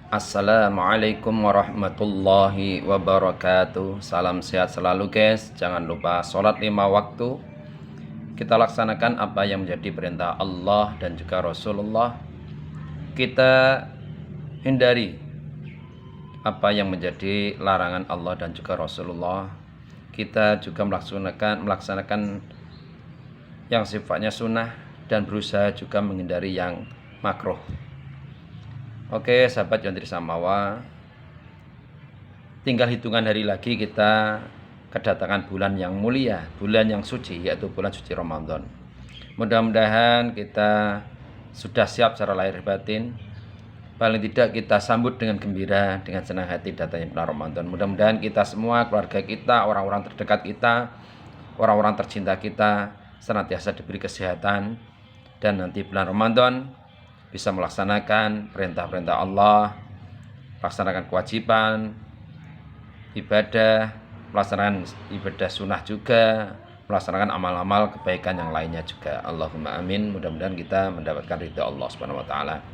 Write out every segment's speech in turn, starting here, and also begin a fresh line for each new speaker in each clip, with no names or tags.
Assalamualaikum warahmatullahi wabarakatuh. Salam sehat selalu guys. Jangan lupa sholat 5 waktu. Kita laksanakan apa yang menjadi perintah Allah dan juga Rasulullah. Kita hindari apa yang menjadi larangan Allah dan juga Rasulullah. Kita juga melaksanakan yang sifatnya sunnah dan berusaha juga menghindari yang makruh. Oke sahabat Yontri Samawa, tinggal hitungan hari lagi kita kedatangan bulan yang mulia, bulan yang suci, yaitu bulan suci Ramadan. Mudah-mudahan kita sudah siap secara lahir batin. Paling tidak kita sambut dengan gembira, dengan senang hati datangnya bulan Ramadan. Mudah-mudahan kita semua, keluarga kita, orang-orang terdekat kita, orang-orang tercinta kita senantiasa diberi kesehatan, dan nanti bulan Ramadan bisa melaksanakan perintah-perintah Allah, melaksanakan kewajiban, ibadah, melaksanakan ibadah sunnah juga, melaksanakan amal-amal kebaikan yang lainnya juga. Allahumma amin. Mudah-mudahan kita mendapatkan ridha Allah Subhanahu wa taala.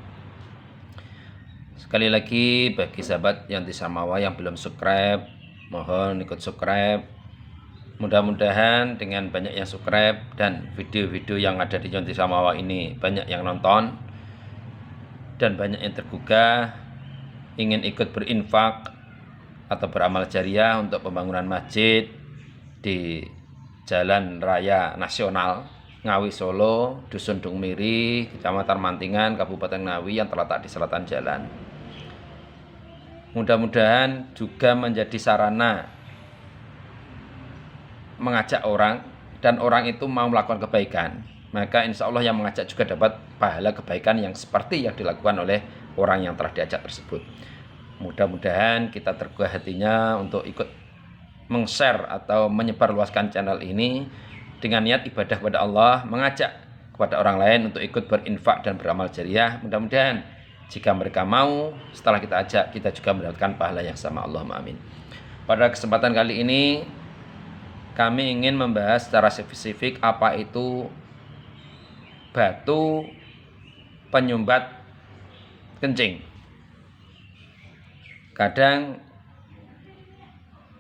Sekali lagi bagi sahabat Yontri Samawa yang belum subscribe, mohon ikut subscribe. Mudah-mudahan dengan banyak yang subscribe dan video-video yang ada di Yontri Samawa ini banyak yang nonton dan banyak yang tergugah ingin ikut berinfak atau beramal jariah untuk pembangunan masjid di Jalan Raya Nasional Ngawi Solo, Dusun Dungmiri, Kecamatan Mantingan, Kabupaten Ngawi yang terletak di selatan jalan. Mudah-mudahan juga menjadi sarana mengajak orang dan orang itu mau melakukan kebaikan. Maka insya Allah yang mengajak juga dapat pahala kebaikan yang seperti yang dilakukan oleh orang yang telah diajak tersebut. Mudah-mudahan kita tergugah hatinya untuk ikut meng-share atau menyebarluaskan channel ini dengan niat ibadah kepada Allah, mengajak kepada orang lain untuk ikut berinfak dan beramal jariah. Mudah-mudahan jika mereka mau, setelah kita ajak, kita juga mendapatkan pahala yang sama. Allahumma amin. Pada kesempatan kali ini kami ingin membahas secara spesifik apa itu batu penyumbat kencing. Kadang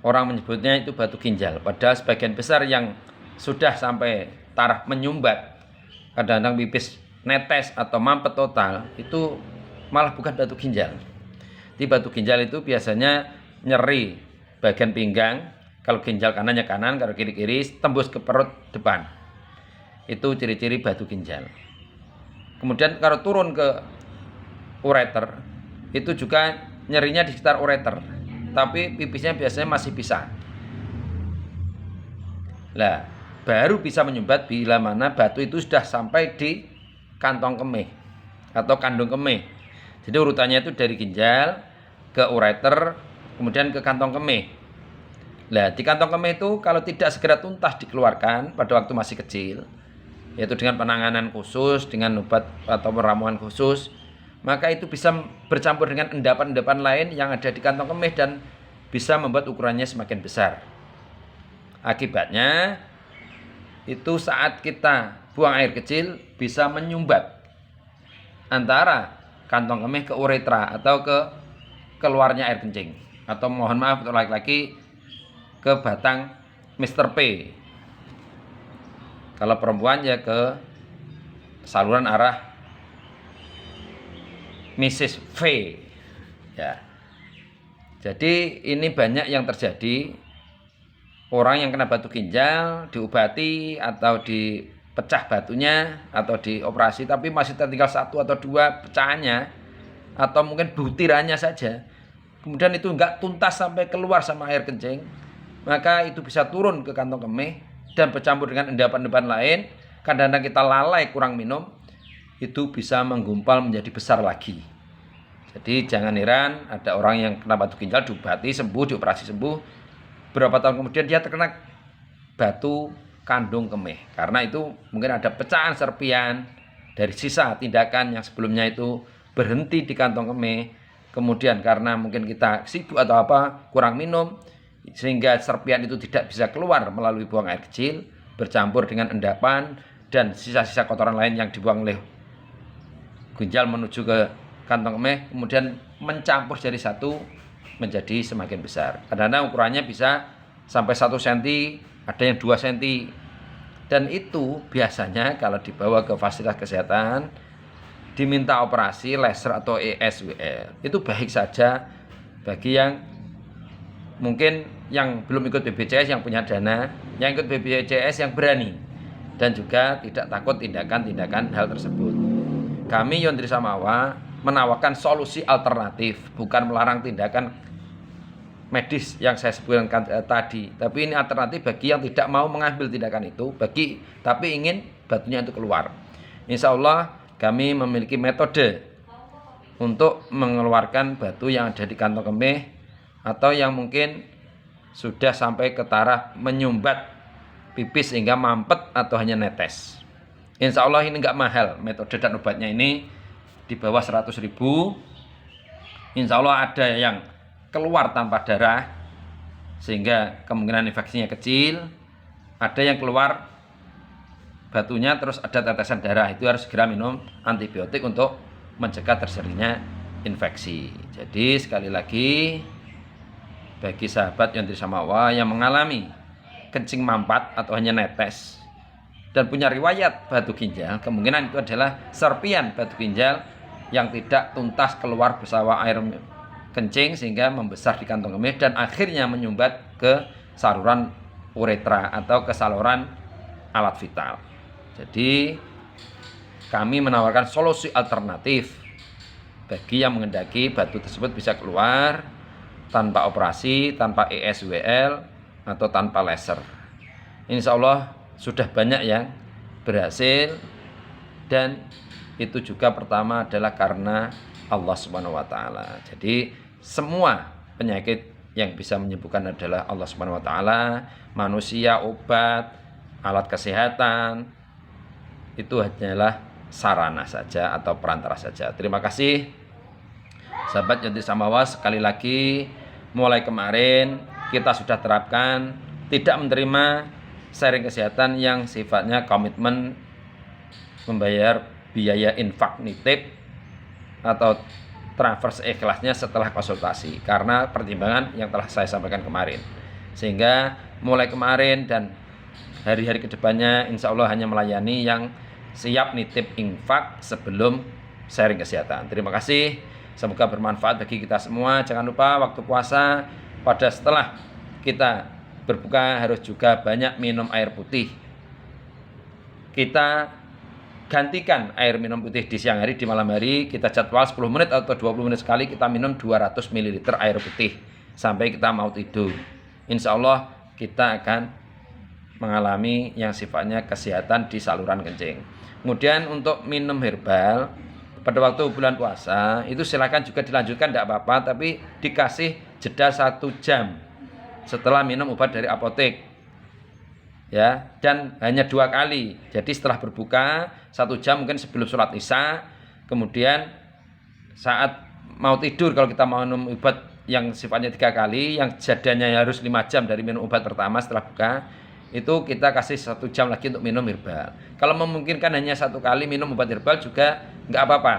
orang menyebutnya itu batu ginjal, padahal sebagian besar yang sudah sampai taraf menyumbat, kadang-kadang pipis netes atau mampet total, itu malah bukan batu ginjal. Di batu ginjal itu biasanya nyeri bagian pinggang, kalau ginjal kanannya kanan, kalau kiri-kiri tembus ke perut depan. Itu ciri-ciri batu ginjal. Kemudian kalau turun ke ureter, itu juga nyerinya di sekitar ureter, tapi pipisnya biasanya masih bisa. Lah, baru bisa menyumbat bila mana batu itu sudah sampai di kantong kemih atau kandung kemih. Jadi urutannya itu dari ginjal ke ureter, kemudian ke kantong kemih. Nah, di kantong kemih itu kalau tidak segera tuntas dikeluarkan pada waktu masih kecil, yaitu dengan penanganan khusus, dengan obat atau ramuan khusus, maka itu bisa bercampur dengan endapan-endapan lain yang ada di kantong kemih dan bisa membuat ukurannya semakin besar. Akibatnya itu saat kita buang air kecil bisa menyumbat antara kantong kemih ke uretra atau ke keluarnya air kencing, atau mohon maaf untuk laki-laki ke batang Mr. P. Kalau perempuan ya ke saluran arah Mrs. V. Ya. Jadi ini banyak yang terjadi. Orang yang kena batu ginjal diobati atau dipecah batunya atau dioperasi, tapi masih tertinggal 1 atau 2 pecahannya atau mungkin butirannya saja. Kemudian itu enggak tuntas sampai keluar sama air kencing, maka itu bisa turun ke kantong kemih dan bercampur dengan endapan-endapan lain. Kadang-kadang kita lalai kurang minum, itu bisa menggumpal menjadi besar lagi. Jadi jangan heran ada orang yang kena batu ginjal diobati sembuh, dioperasi sembuh, berapa tahun kemudian dia terkena batu kandung kemih, karena itu mungkin ada pecahan serpian dari sisa tindakan yang sebelumnya itu berhenti di kantong kemih. Kemudian karena mungkin kita sibuk atau apa, kurang minum, sehingga serpian itu tidak bisa keluar melalui buang air kecil, bercampur dengan endapan dan sisa-sisa kotoran lain yang dibuang oleh ginjal menuju ke kantong kemih kemudian mencampur jadi satu menjadi semakin besar. Kadang-kadang ukurannya bisa sampai 1 cm, ada yang 2 cm. Dan itu biasanya kalau dibawa ke fasilitas kesehatan diminta operasi laser atau ESWL. Itu baik saja bagi yang mungkin yang belum ikut BPJS yang punya dana, yang ikut BPJS yang berani dan juga tidak takut tindakan-tindakan hal tersebut. Kami Yondri Samawa menawarkan solusi alternatif, bukan melarang tindakan medis yang saya sebutkan tadi, tapi ini alternatif bagi yang tidak mau mengambil tindakan itu, tapi ingin batunya itu keluar. Insya Allah kami memiliki metode untuk mengeluarkan batu yang ada di kantong kemih atau yang mungkin sudah sampai ke taraf menyumbat pipis sehingga mampet atau hanya netes. Insya Allah ini nggak mahal, metode dan obatnya ini di bawah 100.000. Insya Allah ada yang keluar tanpa darah sehingga kemungkinan infeksinya kecil, ada yang keluar batunya terus ada tetesan darah, itu harus segera minum antibiotik untuk mencegah terjadinya infeksi. Jadi sekali lagi bagi sahabat Yondri Samawa yang mengalami kencing mampat atau hanya netes dan punya riwayat batu ginjal, kemungkinan itu adalah serpian batu ginjal yang tidak tuntas keluar bersama air kencing sehingga membesar di kantong kemih dan akhirnya menyumbat ke saluran uretra atau ke saluran alat vital. Jadi kami menawarkan solusi alternatif bagi yang menghendaki batu tersebut bisa keluar tanpa operasi, tanpa ESWL atau tanpa laser. Insya Allah sudah banyak yang berhasil dan itu juga pertama adalah karena Allah Subhanahu wa taala. Jadi semua penyakit yang bisa menyembuhkan adalah Allah Subhanahu wa taala. Manusia, obat, alat kesehatan itu hanyalah sarana saja atau perantara saja. Terima kasih sahabat Yondri Samawa, sekali lagi mulai kemarin kita sudah terapkan tidak menerima sharing kesehatan yang sifatnya komitmen membayar biaya infak nitip atau transfer ikhlasnya setelah konsultasi, karena pertimbangan yang telah saya sampaikan kemarin. Sehingga mulai kemarin dan hari-hari kedepannya insya Allah hanya melayani yang siap nitip infak sebelum sharing kesehatan. Terima kasih, semoga bermanfaat bagi kita semua. Jangan lupa waktu puasa pada setelah kita berbuka harus juga banyak minum air putih. Kita gantikan air minum putih di siang hari, di malam hari kita jadwal 10 menit atau 20 menit sekali kita minum 200 ml air putih sampai kita mau tidur. Insya Allah kita akan mengalami yang sifatnya kesehatan di saluran kencing. Kemudian untuk minum herbal pada waktu bulan puasa itu silakan juga dilanjutkan, tidak apa-apa, tapi dikasih jeda 1 jam setelah minum obat dari apotek, ya, dan hanya 2 kali. Jadi setelah berbuka 1 jam mungkin sebelum sholat isya, kemudian saat mau tidur kalau kita mau minum obat yang sifatnya 3 kali, yang jadanya harus 5 jam dari minum obat pertama setelah buka, itu kita kasih 1 jam lagi untuk minum herbal. Kalau memungkinkan hanya 1 kali minum obat herbal juga nggak apa-apa.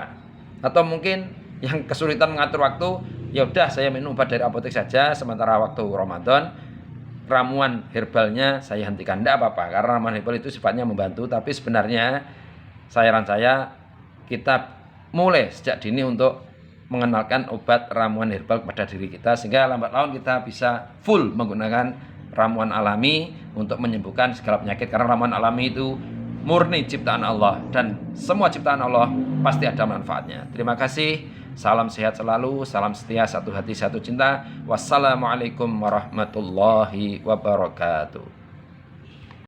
Atau mungkin yang kesulitan mengatur waktu, ya udah saya minum obat dari apotek saja sementara waktu Ramadan, ramuan herbalnya saya hentikan, tidak apa-apa, karena ramuan herbal itu sifatnya membantu. Tapi sebenarnya saran saya kita mulai sejak dini untuk mengenalkan obat ramuan herbal kepada diri kita, sehingga lambat laun kita bisa full menggunakan ramuan alami untuk menyembuhkan segala penyakit, karena ramuan alami itu murni ciptaan Allah dan semua ciptaan Allah pasti ada manfaatnya. Terima kasih. Salam sehat selalu, salam setia, satu hati, satu cinta. Wassalamualaikum warahmatullahi wabarakatuh.